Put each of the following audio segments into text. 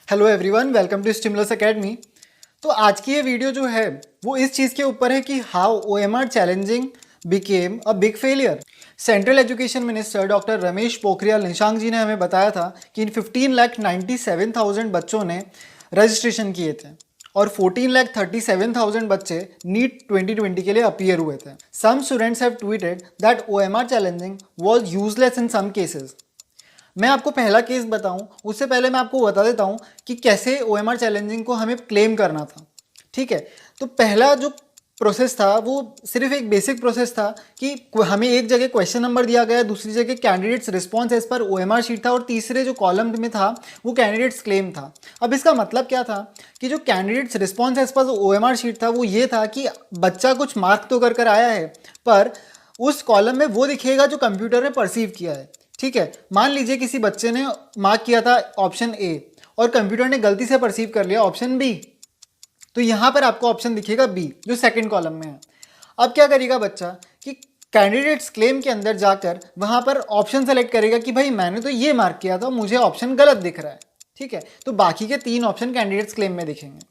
Hello everyone, welcome to stimulus academy. तो आज की ये वीडियो जो है वो इस चीज़ के ऊपर है कि how OMR challenging became a big failure. Central education minister doctor Ramesh Pokhriyal Nishank ji ने हमें बताया था कि इन 15,97,000 बच्चों ने रजिस्ट्रेशन किए थे और 14,37,000 बच्चे नीट 2020 के लिए अपीयर हुए थे। Some students have tweeted that OMR challenging was useless in some cases. मैं आपको पहला केस बताऊं उससे पहले मैं आपको बता देता हूं कि कैसे ओएमआर चैलेंजिंग को हमें क्लेम करना था। ठीक है, तो पहला जो प्रोसेस था वो सिर्फ एक बेसिक प्रोसेस था कि हमें एक जगह क्वेश्चन नंबर दिया गया, दूसरी जगह candidates response as per OMR sheet था और तीसरे जो कॉलम में था वो कैंडिडेट्स क्लेम था। अब इसका मतलब क्या था कि जो candidates response as per OMR sheet था वो ये था कि बच्चा कुछ मार्क तो कर आया है, पर उस कॉलम में वो दिखेगा जो कंप्यूटर ने परसीव किया है। ठीक है, मान लीजिए किसी बच्चे ने मार्क किया था ऑप्शन ए और कंप्यूटर ने गलती से परसीव कर लिया ऑप्शन बी, तो यहां पर आपको ऑप्शन दिखेगा बी जो सेकंड कॉलम में है। अब क्या करेगा बच्चा कि कैंडिडेट्स क्लेम के अंदर जाकर वहां पर ऑप्शन सेलेक्ट करेगा कि भाई मैंने तो ये मार्क किया था, मुझे ऑप्शन गलत दिख रहा है। ठीक है, तो बाकी के 3 ऑप्शन कैंडिडेट्स क्लेम में दिखेंगे।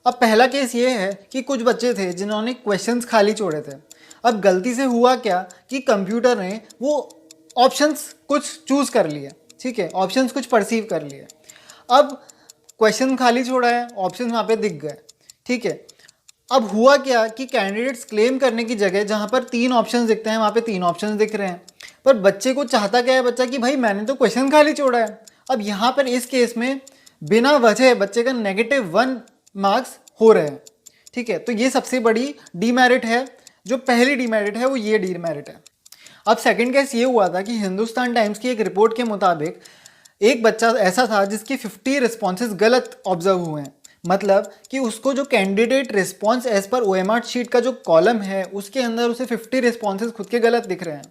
अब पहला केस ये है कि कुछ बच्चे थे जिन्होंने क्वेश्चंस खाली छोड़े थे। अब गलती से हुआ क्या कि कंप्यूटर ने वो ऑप्शंस कुछ चूज कर लिए। ठीक है, ऑप्शंस कुछ परसीव कर लिए। अब क्वेश्चन खाली छोड़ा है, ऑप्शंस वहाँ पे दिख गए। ठीक है, अब हुआ क्या कि कैंडिडेट्स क्लेम करने की जगह जहाँ पर 3 ऑप्शंस दिखते हैं वहाँ पे 3 ऑप्शंस दिख रहे हैं, पर बच्चे को चाहता क्या है बच्चा कि भाई मैंने तो क्वेश्चन खाली छोड़ा है। अब यहाँ पर इस केस में बिना वजह बच्चे का -1 मार्क्स हो रहे हैं। ठीक है, तो ये सबसे बड़ी डीमेरिट है। जो पहली डीमेरिट है वो ये डीमेरिट है। अब सेकंड केस ये हुआ था कि हिंदुस्तान टाइम्स की एक रिपोर्ट के मुताबिक एक बच्चा ऐसा था जिसके 50 रिस्पॉन्सेज गलत ऑब्जर्व हुए हैं। मतलब कि उसको जो candidate response as per OMR sheet का जो कॉलम है उसके अंदर उसे 50 रिस्पॉन्सेज खुद के गलत दिख रहे हैं।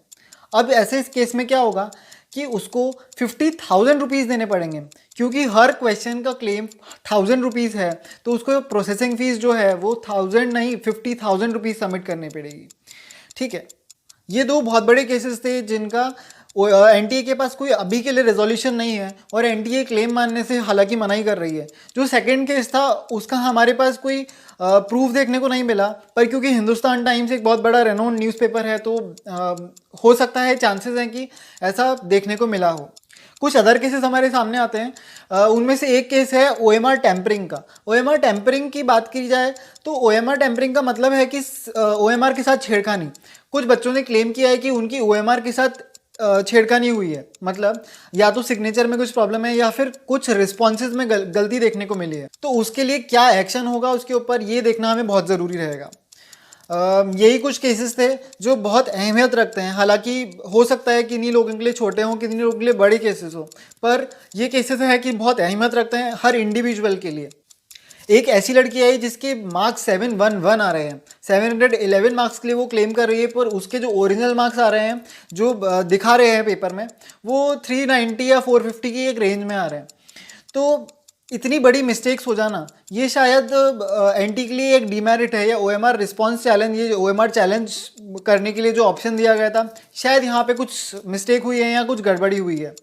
अब ऐसे इस केस में क्या होगा कि उसको 50,000 रुपीज़ देने पड़ेंगे, क्योंकि हर क्वेश्चन का क्लेम 1,000 रुपीज़ है, तो उसको प्रोसेसिंग फीस जो है वो 1,000 नहीं 50,000 रुपीज़ सबमिट करनी पड़ेगी। ठीक है, ये 2 बहुत बड़े केसेस थे जिनका एनटीए के पास कोई अभी के लिए रेजोल्यूशन नहीं है और एनटीए क्लेम मानने से हालांकि मनाही कर रही है। जो सेकंड केस था उसका हमारे पास कोई प्रूफ देखने को नहीं मिला, पर क्योंकि हिंदुस्तान टाइम्स एक बहुत बड़ा रेनोन न्यूज़पेपर है तो हो सकता है, चांसेस हैं कि ऐसा देखने को मिला हो। कुछ अदर केसेस हमारे सामने आते हैं। उनमें से एक केस है ओएमआर टेम्परिंग का। ओएमआर टेम्परिंग की बात की जाए तो ओएमआर टेम्परिंग का मतलब है कि ओएमआर के साथ छेड़खानी। कुछ बच्चों ने क्लेम किया है कि उनकी ओएमआर के साथ छेड़खानी हुई है, मतलब या तो सिग्नेचर में कुछ प्रॉब्लम है या फिर कुछ रिस्पॉन्सेज में गलती देखने को मिली है। तो उसके लिए क्या एक्शन होगा उसके ऊपर ये देखना हमें बहुत ज़रूरी रहेगा। यही कुछ केसेस थे जो बहुत अहमियत रखते हैं। हालांकि हो सकता है कि किन्हीं लोगों के लिए छोटे हों, किन्हीं लोगों के लिए बड़े केसेस हो, पर ये केसेस है कि बहुत अहमियत रखते हैं हर इंडिविजुअल के लिए। एक ऐसी लड़की आई जिसके मार्क्स 711 आ रहे हैं, 711 मार्क्स के लिए वो क्लेम कर रही है, पर उसके जो ओरिजिनल मार्क्स आ रहे हैं जो दिखा रहे हैं पेपर में वो 390 या 450 की एक रेंज में आ रहे हैं। तो इतनी बड़ी मिस्टेक्स हो जाना ये शायद एनटी के लिए एक डीमेरिट है, या ओएमआर रिस्पॉन्स चैलेंज, ये ओएमआर चैलेंज करने के लिए जो ऑप्शन दिया गया था शायद यहाँ पे कुछ मिस्टेक हुई है या कुछ गड़बड़ी हुई है।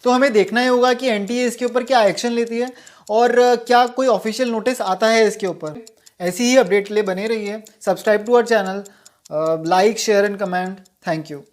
तो हमें देखना ही होगा कि एनटीए इसके ऊपर क्या एक्शन लेती है और क्या कोई ऑफिशियल नोटिस आता है इसके ऊपर। ऐसी ही अपडेट के लिए बने रहिए। Subscribe to our channel, like share and comment. Thank you.